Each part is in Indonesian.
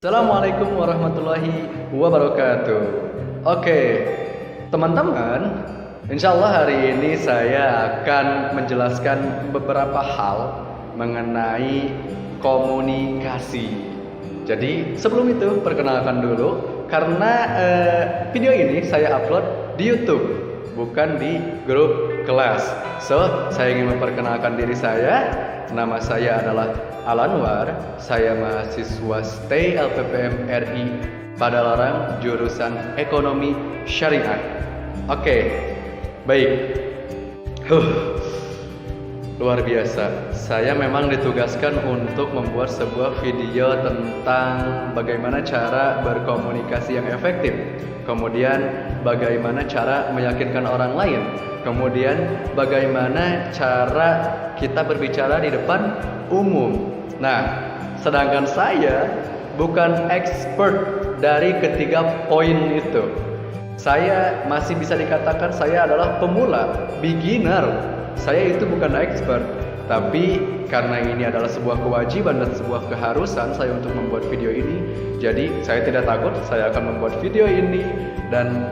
Assalamualaikum warahmatullahi wabarakatuh. Oke, teman-teman, insya Allah hari ini saya akan menjelaskan beberapa hal mengenai komunikasi. Jadi sebelum itu perkenalkan dulu, karena video ini saya upload di YouTube, bukan di grup kelas. So, saya ingin memperkenalkan diri saya. Nama saya adalah Alanwar, saya mahasiswa STAY LPPM RI Padalarang jurusan Ekonomi Syariah. Oke, baik. Luar biasa. Saya memang ditugaskan untuk membuat sebuah video tentang bagaimana cara berkomunikasi yang efektif. Kemudian bagaimana cara meyakinkan orang lain. Kemudian bagaimana cara kita berbicara di depan umum. Nah, sedangkan saya bukan expert dari ketiga poin itu. Saya masih bisa dikatakan saya adalah pemula, beginner. Saya itu bukan expert, tapi karena ini adalah sebuah kewajiban dan sebuah keharusan saya untuk membuat video ini, jadi saya tidak takut, saya akan membuat video ini dan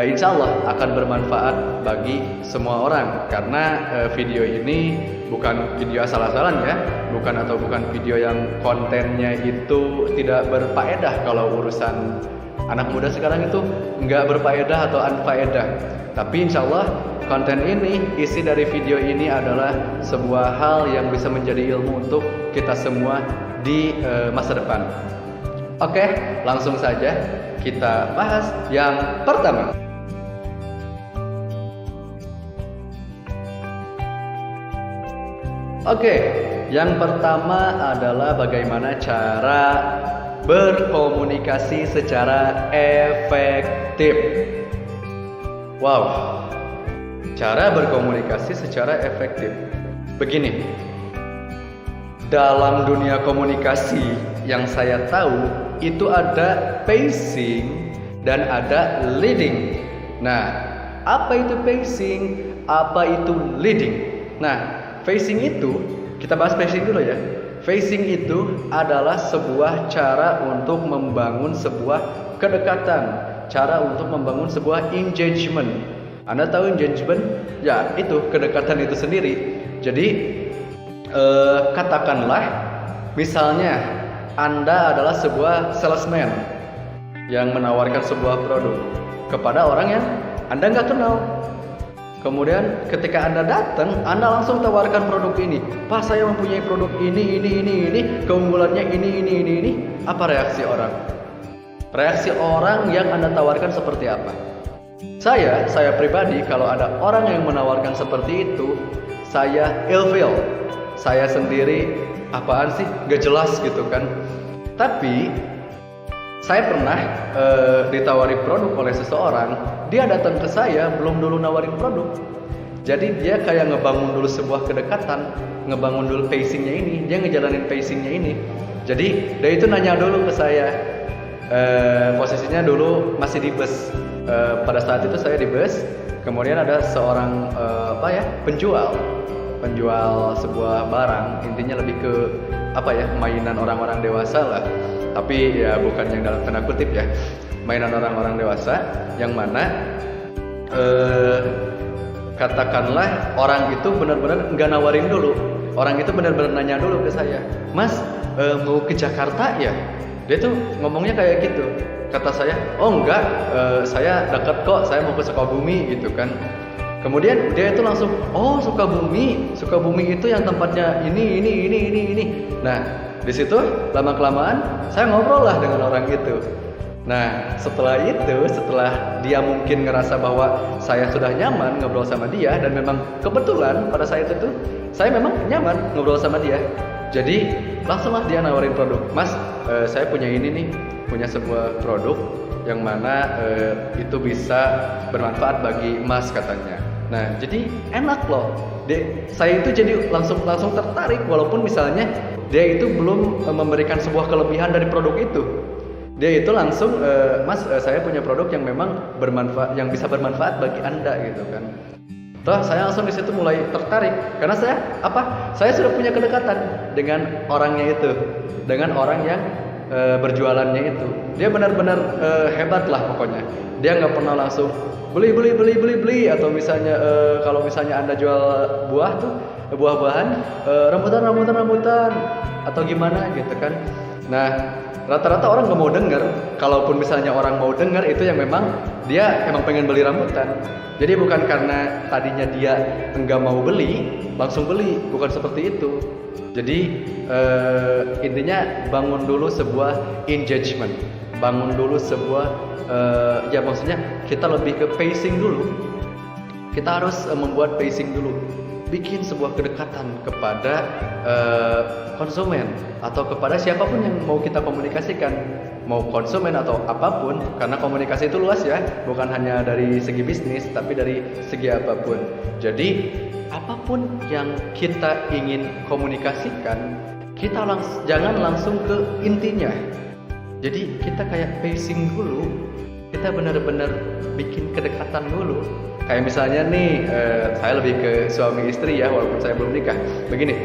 insya Allah akan bermanfaat bagi semua orang. Karena video ini bukan video asal-asalan ya, bukan video yang kontennya itu tidak berfaedah. Kalau urusan anak muda sekarang itu nggak berfaedah atau unfaedah, tapi insya Allah konten ini, isi dari video ini adalah sebuah hal yang bisa menjadi ilmu untuk kita semua di masa depan. Oke, langsung saja kita bahas yang pertama. Oke, yang pertama adalah bagaimana cara berkomunikasi secara efektif. Wow, cara berkomunikasi secara efektif. Begini, dalam dunia komunikasi yang saya tahu itu ada pacing dan ada leading. Nah, apa itu pacing? Apa itu leading? Nah, pacing itu, kita bahas pacing dulu ya. Pacing itu adalah sebuah cara untuk membangun sebuah kedekatan, cara untuk membangun sebuah engagement. Anda tahu engagement? Ya, itu kedekatan itu sendiri. Jadi katakanlah misalnya Anda adalah sebuah salesman yang menawarkan sebuah produk kepada orang yang Anda nggak kenal. Kemudian ketika Anda datang, Anda langsung tawarkan produk ini. Pak, saya mempunyai produk ini, keunggulannya ini. Apa reaksi orang? Reaksi orang yang Anda tawarkan seperti apa? Saya pribadi kalau ada orang yang menawarkan seperti itu, saya ilfeel. Saya sendiri, apaan sih? Gak jelas gitu kan. Tapi saya pernah ditawari produk oleh seseorang. Dia datang ke saya belum dulu nawarin produk. Jadi dia kayak ngebangun dulu sebuah kedekatan, ngebangun dulu pacingnya ini, dia ngejalanin pacingnya ini. Jadi dia itu nanya dulu ke saya. Posisinya dulu masih di bus. Pada saat itu saya di bus. Kemudian ada seorang penjual sebuah barang. Intinya lebih ke mainan orang-orang dewasa lah. Tapi ya bukan yang dalam tanda kutip ya, mainan orang-orang dewasa yang mana katakanlah orang itu benar-benar nggak nawarin dulu. Orang itu benar-benar nanya dulu ke saya, Mas mau ke Jakarta ya? Dia tuh ngomongnya kayak gitu. Kata saya, oh enggak, saya dekat kok, saya mau ke Sukabumi gitu kan. Kemudian dia itu langsung, oh Sukabumi itu yang tempatnya ini. Nah, di situ lama-kelamaan saya ngobrol lah dengan orang itu. Nah, setelah dia mungkin ngerasa bahwa saya sudah nyaman ngobrol sama dia, dan memang kebetulan pada saat itu saya memang nyaman ngobrol sama dia. Jadi langsunglah dia nawarin produk. Mas, saya punya ini nih, punya sebuah produk yang mana itu bisa bermanfaat bagi Mas katanya. Nah, jadi enak loh. Saya itu jadi langsung tertarik, walaupun misalnya dia itu belum memberikan sebuah kelebihan dari produk itu. Dia itu langsung, Mas, saya punya produk yang memang bermanfaat, yang bisa bermanfaat bagi Anda gitu kan. Toh saya langsung di situ mulai tertarik karena saya sudah punya kedekatan dengan orangnya itu, dengan orang yang berjualannya itu. Dia benar-benar hebat lah pokoknya. Dia nggak pernah langsung beli atau misalnya kalau misalnya Anda jual buah tuh buah-buahan rambutan atau gimana gitu kan. Nah, rata-rata orang nggak mau dengar. Kalaupun misalnya orang mau dengar itu yang memang dia emang pengen beli rambutan. Jadi bukan karena tadinya dia enggak mau beli langsung beli, bukan seperti itu. Jadi intinya bangun dulu sebuah engagement, bangun dulu sebuah ya maksudnya kita lebih ke pacing dulu. Kita harus membuat pacing dulu, bikin sebuah kedekatan kepada konsumen atau kepada siapapun yang mau kita komunikasikan, mau konsumen atau apapun, karena komunikasi itu luas ya, bukan hanya dari segi bisnis tapi dari segi apapun. Jadi apapun yang kita ingin komunikasikan, kita jangan langsung ke intinya. Jadi kita kayak pacing dulu, kita benar-benar bikin kedekatan dulu. Kayak misalnya nih, saya lebih ke suami istri ya, walaupun saya belum nikah. Begini,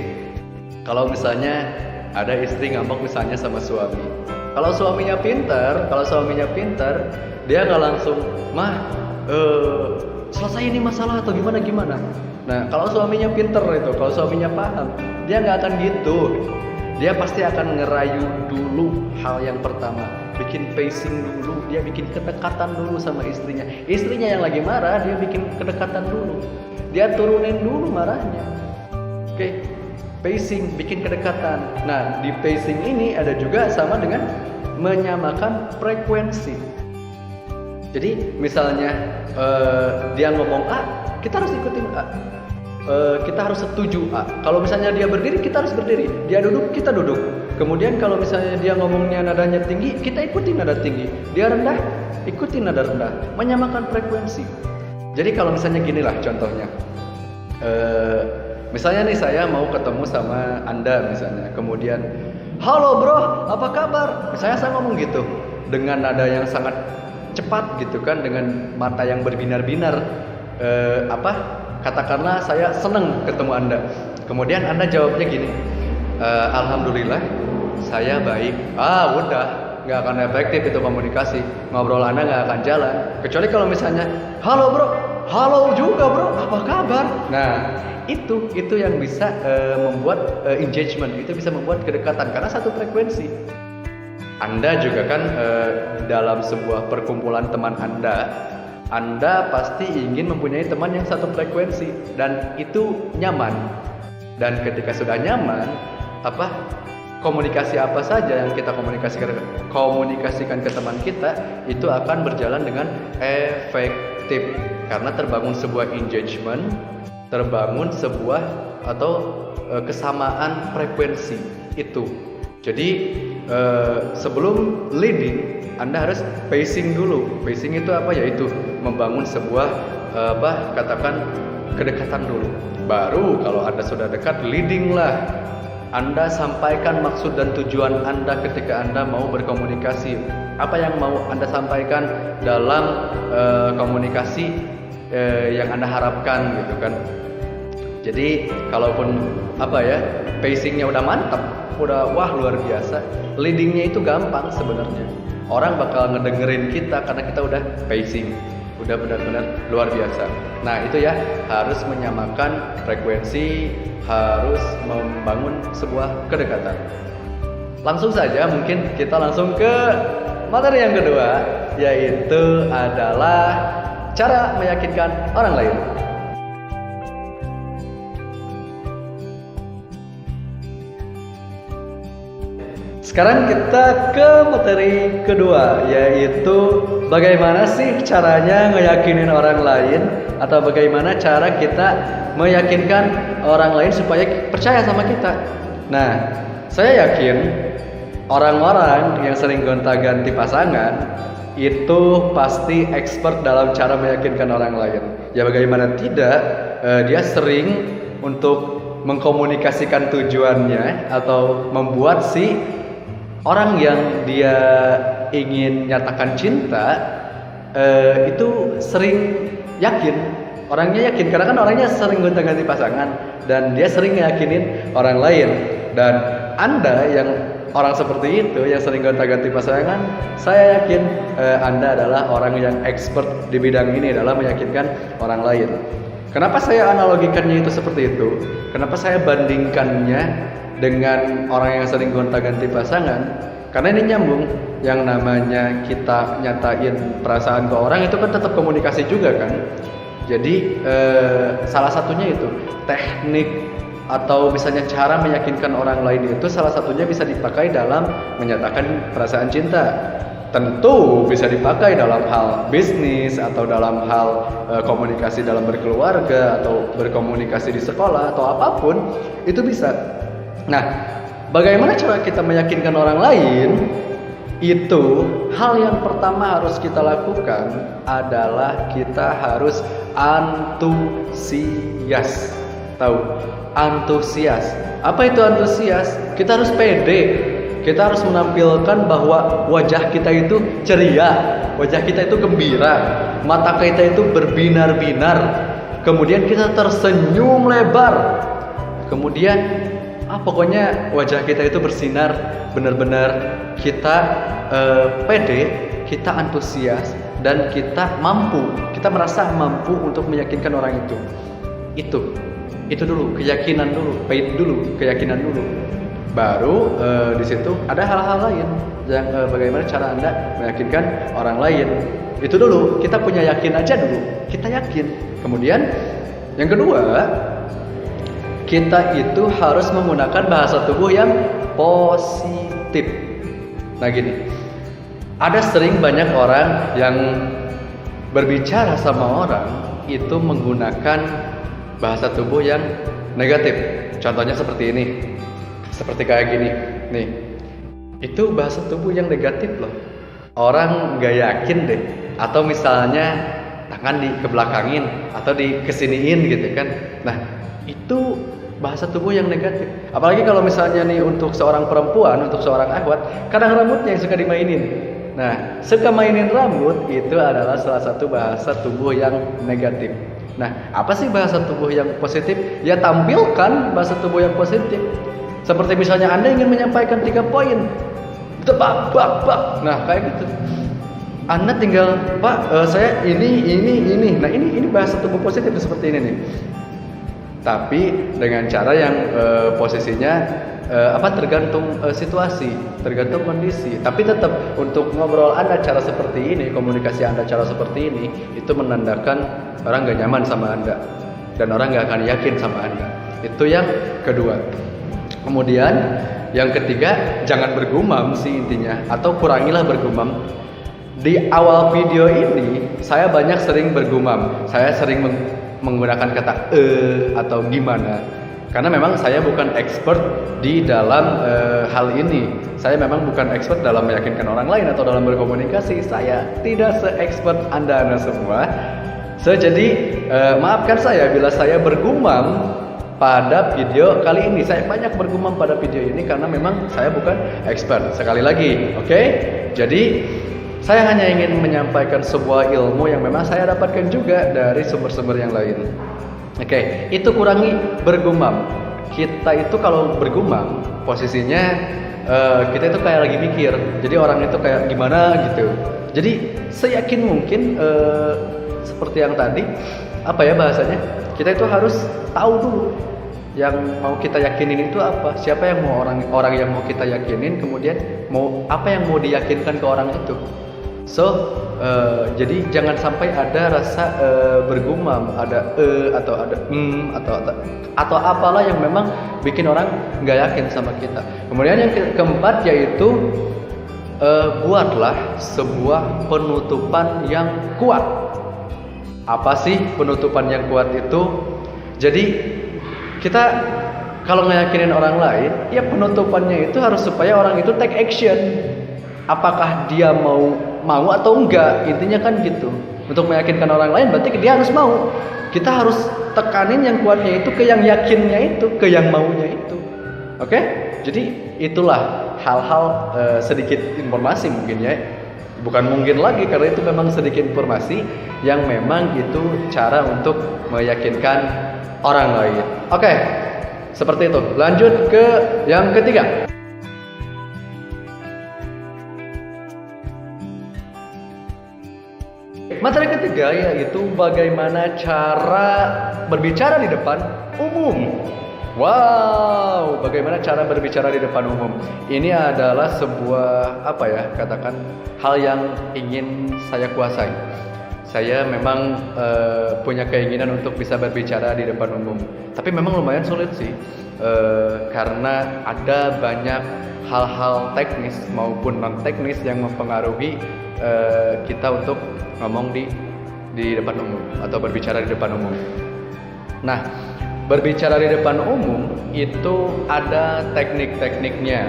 kalau misalnya ada istri ngambek misalnya sama suami, kalau suaminya pintar, dia nggak langsung, mah selesai ini masalah atau gimana. Nah, kalau suaminya pintar itu, kalau suaminya paham, dia nggak akan gitu. Dia pasti akan ngerayu dulu hal yang pertama, bikin pacing dulu, dia bikin kedekatan dulu sama istrinya. Istrinya yang lagi marah, dia bikin kedekatan dulu, dia turunin dulu marahnya. Oke, pacing, bikin kedekatan. Nah, di pacing ini ada juga sama dengan menyamakan frekuensi. Jadi misalnya dia ngomong A, kita harus ikutin A. Kita harus setuju A. Kalau misalnya dia berdiri, kita harus berdiri. Dia duduk, kita duduk. Kemudian kalau misalnya dia ngomongnya nadanya tinggi, kita ikuti nada tinggi. Dia rendah, ikuti nada rendah. Menyamakan frekuensi. Jadi kalau misalnya ginilah contohnya. Misalnya nih saya mau ketemu sama Anda misalnya. Kemudian, halo bro, apa kabar? Misalnya saya ngomong gitu dengan nada yang sangat cepat gitu kan, dengan mata yang berbinar-binar. Katakanlah saya senang ketemu Anda. Kemudian Anda jawabnya gini, alhamdulillah saya baik. Udah, nggak akan efektif itu komunikasi. Ngobrol Anda nggak akan jalan. Kecuali kalau misalnya, halo bro, halo juga bro, apa kabar? Nah, itu yang bisa membuat engagement, itu bisa membuat kedekatan karena satu frekuensi. Anda juga kan dalam sebuah perkumpulan teman Anda pasti ingin mempunyai teman yang satu frekuensi dan itu nyaman. Dan ketika sudah nyaman, komunikasi apa saja yang kita komunikasikan ke teman kita itu akan berjalan dengan efektif karena terbangun sebuah engagement, terbangun sebuah atau kesamaan frekuensi itu. Jadi sebelum leading Anda harus pacing dulu. Pacing itu apa? Yaitu membangun sebuah katakan kedekatan dulu. Baru kalau Anda sudah dekat, leading lah. Anda sampaikan maksud dan tujuan Anda ketika Anda mau berkomunikasi. Apa yang mau Anda sampaikan dalam komunikasi yang Anda harapkan gitu kan. Jadi kalaupun pacingnya udah mantap, udah wah luar biasa, leadingnya itu gampang sebenarnya. Orang bakal ngedengerin kita karena kita udah pacing, udah benar-benar luar biasa. Nah itu ya, harus menyamakan frekuensi, harus membangun sebuah kedekatan. Langsung saja mungkin kita langsung ke materi yang kedua, yaitu adalah cara meyakinkan orang lain. Sekarang kita ke materi kedua, yaitu bagaimana sih caranya ngeyakinin orang lain, atau bagaimana cara kita meyakinkan orang lain supaya percaya sama kita. Nah, saya yakin orang-orang yang sering gonta-ganti pasangan itu pasti expert dalam cara meyakinkan orang lain. Ya bagaimana tidak, dia sering untuk mengkomunikasikan tujuannya atau membuat si orang yang dia ingin nyatakan cinta itu sering yakin. Orangnya yakin karena kan orangnya sering gonta-ganti pasangan dan dia sering yakinin orang lain. Dan Anda yang orang seperti itu yang sering gonta-ganti pasangan, saya yakin Anda adalah orang yang expert di bidang ini dalam meyakinkan orang lain. Kenapa saya analogikannya itu seperti itu? Kenapa saya bandingkannya dengan orang yang sering gonta-ganti pasangan? Karena ini nyambung. Yang namanya kita nyatain perasaan ke orang itu kan tetap komunikasi juga kan. Jadi salah satunya itu teknik atau misalnya cara meyakinkan orang lain itu salah satunya bisa dipakai dalam menyatakan perasaan cinta. Tentu bisa dipakai dalam hal bisnis atau dalam hal komunikasi dalam berkeluarga atau berkomunikasi di sekolah atau apapun itu bisa. Nah, bagaimana cara kita meyakinkan orang lain? Itu hal yang pertama harus kita lakukan adalah kita harus antusias. Tahu? Antusias. Apa itu antusias? Kita harus pede. Kita harus menampilkan bahwa wajah kita itu ceria, wajah kita itu gembira, mata kita itu berbinar-binar. Kemudian kita tersenyum lebar. Kemudian pokoknya wajah kita itu bersinar, benar-benar kita pede, kita antusias, dan kita merasa mampu untuk meyakinkan orang itu. Itu dulu, keyakinan dulu, keyakinan dulu. Baru di situ ada hal-hal lain yang bagaimana cara Anda meyakinkan orang lain. Itu dulu, kita punya yakin aja dulu, kita yakin. Kemudian yang kedua, kita itu harus menggunakan bahasa tubuh yang positif. Nah gini, ada sering banyak orang yang berbicara sama orang itu menggunakan bahasa tubuh yang negatif. Contohnya seperti ini, seperti kayak gini nih. Itu bahasa tubuh yang negatif loh. Orang gak yakin deh. Atau misalnya tangan dikebelakangin atau dikesiniin gitu kan. Nah itu bahasa tubuh yang negatif. Apalagi kalau misalnya nih untuk seorang perempuan, untuk seorang akhwat, kadang rambutnya yang suka dimainin. Nah, suka mainin rambut itu adalah salah satu bahasa tubuh yang negatif. Nah, apa sih bahasa tubuh yang positif? Ya tampilkan bahasa tubuh yang positif. Seperti misalnya Anda ingin menyampaikan 3 poin. Bak. Nah, kayak gitu. Anda tinggal, Pak, saya ini. Nah, ini bahasa tubuh positif seperti ini nih. Tapi dengan cara yang posisinya tergantung situasi, tergantung kondisi. Tapi tetap untuk ngobrol Anda cara seperti ini, komunikasi Anda cara seperti ini, itu menandakan orang gak nyaman sama Anda dan orang gak akan yakin sama Anda. Itu yang kedua. Kemudian yang ketiga, jangan bergumam sih intinya, atau kurangilah bergumam. Di awal video ini saya banyak sering bergumam. Saya sering menggunakan kata atau gimana, karena memang saya bukan expert di dalam hal ini. Saya memang bukan expert dalam meyakinkan orang lain atau dalam berkomunikasi. Saya tidak se-expert Anda semua. Jadi maafkan saya bila saya bergumam pada video kali ini. Saya banyak bergumam pada video ini karena memang saya bukan expert. Sekali lagi, oke? Jadi saya hanya ingin menyampaikan sebuah ilmu yang memang saya dapatkan juga dari sumber-sumber yang lain. Oke, itu kurangi bergumam. Kita itu kalau bergumam, posisinya kita itu kayak lagi mikir. Jadi orang itu kayak gimana gitu. Jadi seyakin mungkin seperti yang tadi, bahasanya, kita itu harus tahu dulu yang mau kita yakinin itu apa. Siapa yang mau orang yang mau kita yakinin, kemudian apa yang mau diyakinkan ke orang itu. Jadi jangan sampai ada rasa bergumam, ada atau ada atau apalah yang memang bikin orang nggak yakin sama kita. Kemudian yang keempat yaitu buatlah sebuah penutupan yang kuat. Apa sih penutupan yang kuat itu? Jadi kita kalau ngeyakinin orang lain, ya penutupannya itu harus supaya orang itu take action. Apakah dia mau atau enggak, intinya kan gitu. Untuk meyakinkan orang lain berarti dia harus mau. Kita harus tekanin yang kuatnya itu ke yang yakinnya itu, ke yang maunya itu. Oke? Jadi itulah hal-hal sedikit informasi mungkin ya. Bukan mungkin lagi, karena itu memang sedikit informasi yang memang itu cara untuk meyakinkan orang lain. Oke, seperti itu. Lanjut ke yang ketiga. Materi ketiga yaitu bagaimana cara berbicara di depan umum. Wow, bagaimana cara berbicara di depan umum. Ini adalah sebuah katakan hal yang ingin saya kuasai. Saya memang punya keinginan untuk bisa berbicara di depan umum. Tapi memang lumayan sulit sih, karena ada banyak hal-hal teknis maupun non teknis yang mempengaruhi kita untuk ngomong di depan umum atau berbicara di depan umum. Nah, berbicara di depan umum itu ada teknik-tekniknya.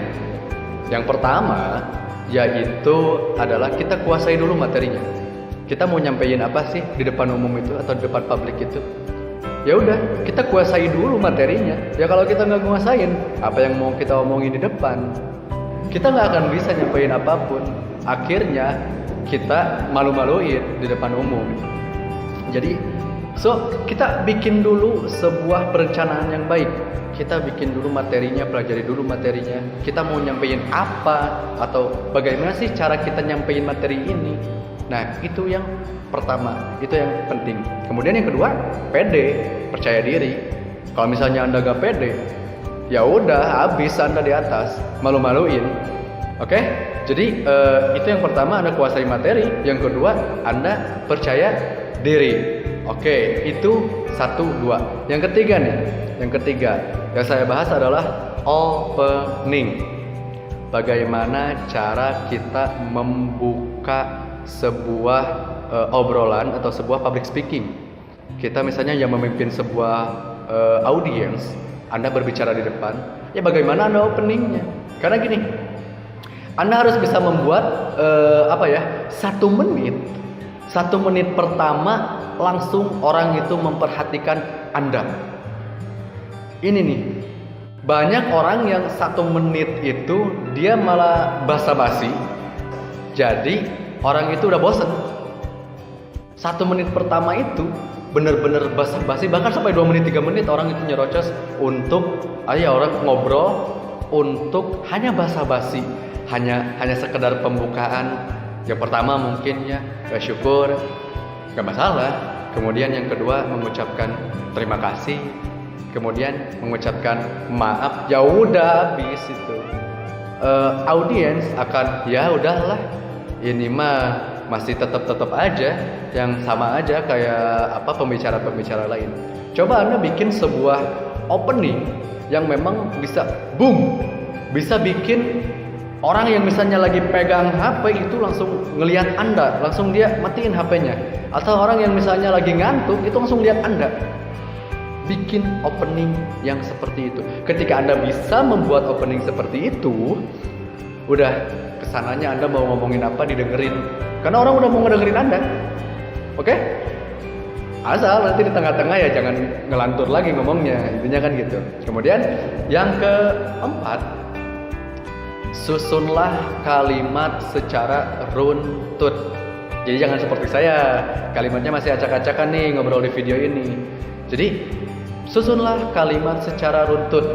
Yang pertama yaitu adalah kita kuasai dulu materinya. Kita mau nyampein apa sih di depan umum itu atau di depan publik itu? Ya udah, kita kuasai dulu materinya. Ya kalau kita nggak nguasain, apa yang mau kita omongin di depan, kita nggak akan bisa nyampein apapun. Akhirnya kita malu-maluin di depan umum. Jadi, kita bikin dulu sebuah perencanaan yang baik. Kita bikin dulu materinya, pelajari dulu materinya. Kita mau nyampein apa atau bagaimana sih cara kita nyampein materi ini. Nah, itu yang pertama, itu yang penting. Kemudian yang kedua, pede, percaya diri. Kalau misalnya Anda gak pede, ya udah habis Anda di atas, malu-maluin. Oke? Jadi itu yang pertama, Anda kuasai materi. Yang kedua, Anda percaya diri. Oke, itu 1, 2. Yang ketiga nih, yang saya bahas adalah opening. Bagaimana cara kita membuka sebuah obrolan atau sebuah public speaking. Kita misalnya yang memimpin sebuah audience, Anda berbicara di depan, ya bagaimana Anda openingnya? Karena gini, Anda harus bisa membuat 1 menit pertama langsung orang itu memperhatikan Anda. Ini nih, banyak orang yang 1 menit itu dia malah basa-basi. Jadi orang itu udah bosen. 1 menit pertama itu bener-bener basa-basi, bahkan sampai 2 menit 3 menit orang itu nyerocos untuk orang ngobrol, untuk hanya basa-basi, hanya sekedar pembukaan. Yang pertama mungkin ya syukur, gak masalah. Kemudian yang kedua mengucapkan terima kasih, kemudian mengucapkan maaf, ya udah habis itu. Audiens akan ya udahlah, ini mah masih tetap aja yang sama aja kayak pembicara lain. Coba Anda bikin sebuah opening yang memang bisa boom, bisa bikin orang yang misalnya lagi pegang HP itu langsung ngelihat Anda, langsung dia matiin HP-nya. Atau orang yang misalnya lagi ngantuk itu langsung lihat Anda. Bikin opening yang seperti itu. Ketika Anda bisa membuat opening seperti itu, udah kesananya Anda mau ngomongin apa didengerin. Karena orang udah mau ngedengerin Anda. Oke? Asal nanti di tengah-tengah ya jangan ngelantur lagi ngomongnya. Intinya kan gitu. Kemudian yang keempat, susunlah kalimat secara runtut. Jadi jangan seperti saya, kalimatnya masih acak-acakan nih ngobrol di video ini. Jadi susunlah kalimat secara runtut.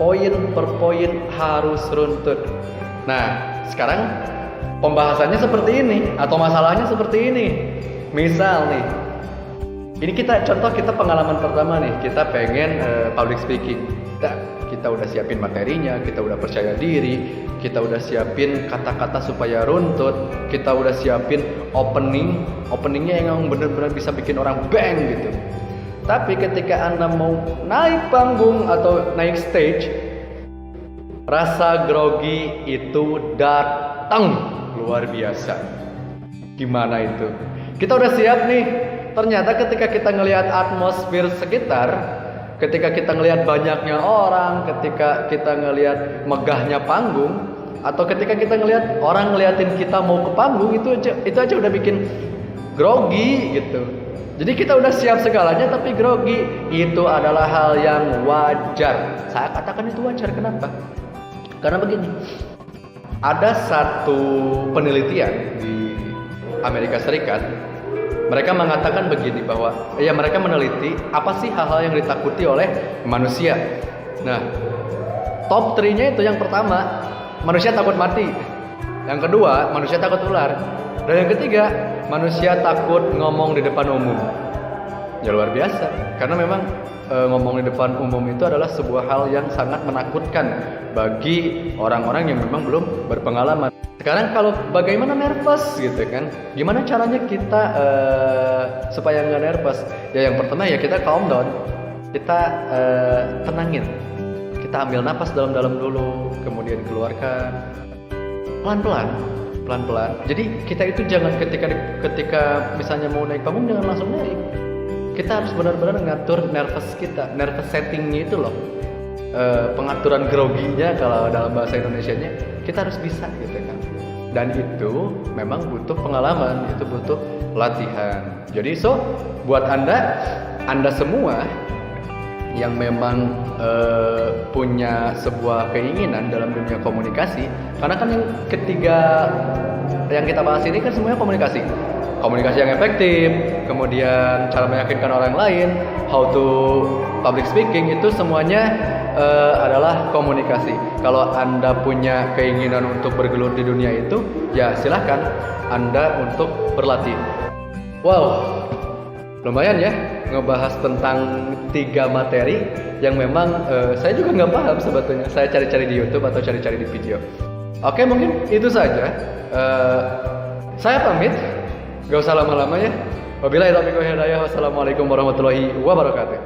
Poin per poin harus runtut. Nah, sekarang pembahasannya seperti ini atau masalahnya seperti ini. Misal nih, ini kita pengalaman pertama nih, kita pengen public speaking. Kita udah siapin materinya, kita udah percaya diri, kita udah siapin kata-kata supaya runtut, kita udah siapin openingnya yang benar-benar bisa bikin orang bang gitu. Tapi ketika Anda mau naik panggung atau naik stage, rasa grogi itu datang luar biasa. Gimana itu? Kita udah siap nih, ternyata ketika kita ngelihat atmosfer sekitar, ketika kita ngelihat banyaknya orang, ketika kita ngelihat megahnya panggung, atau ketika kita ngelihat orang ngeliatin kita mau ke panggung, itu aja udah bikin grogi gitu. Jadi kita udah siap segalanya tapi grogi. Itu adalah hal yang wajar. Saya katakan itu wajar. Kenapa? Karena begini, ada satu penelitian di Amerika Serikat. Mereka mengatakan begini bahwa mereka meneliti apa sih hal-hal yang ditakuti oleh manusia. Nah, top 3-nya itu yang pertama, manusia takut mati. Yang kedua, manusia takut ular. Dan yang ketiga, manusia takut ngomong di depan umum. Ya luar biasa, karena memang ngomong di depan umum itu adalah sebuah hal yang sangat menakutkan bagi orang-orang yang memang belum berpengalaman. Sekarang kalau bagaimana nervous gitu kan, gimana caranya kita supaya nggak nervous? Ya yang pertama ya kita calm down, kita tenangin, kita ambil napas dalam-dalam dulu, kemudian keluarkan pelan-pelan. Jadi kita itu jangan ketika misalnya mau naik panggung jangan langsung naik. Kita harus benar-benar ngatur nervous kita, nervous settingnya itu loh. Pengaturan groginya kalau dalam bahasa Indonesianya kita harus bisa gitu kan. Dan itu memang butuh pengalaman, itu butuh latihan. Jadi buat anda semua yang memang punya sebuah keinginan dalam dunia komunikasi, karena kan yang ketiga yang kita bahas ini kan semuanya komunikasi yang efektif, kemudian cara meyakinkan orang lain, how to public speaking, itu semuanya adalah komunikasi. Kalau Anda punya keinginan untuk bergelut di dunia itu, ya silahkan Anda untuk berlatih. Wow, lumayan ya ngebahas tentang 3 materi yang memang saya juga nggak paham sebetulnya. Saya cari-cari di YouTube atau cari-cari di video. Oke, mungkin itu saja. Saya pamit. Gak usah lama-lama ya. Wabillahi taufiq wal hidayah. Wassalamualaikum warahmatullahi wabarakatuh.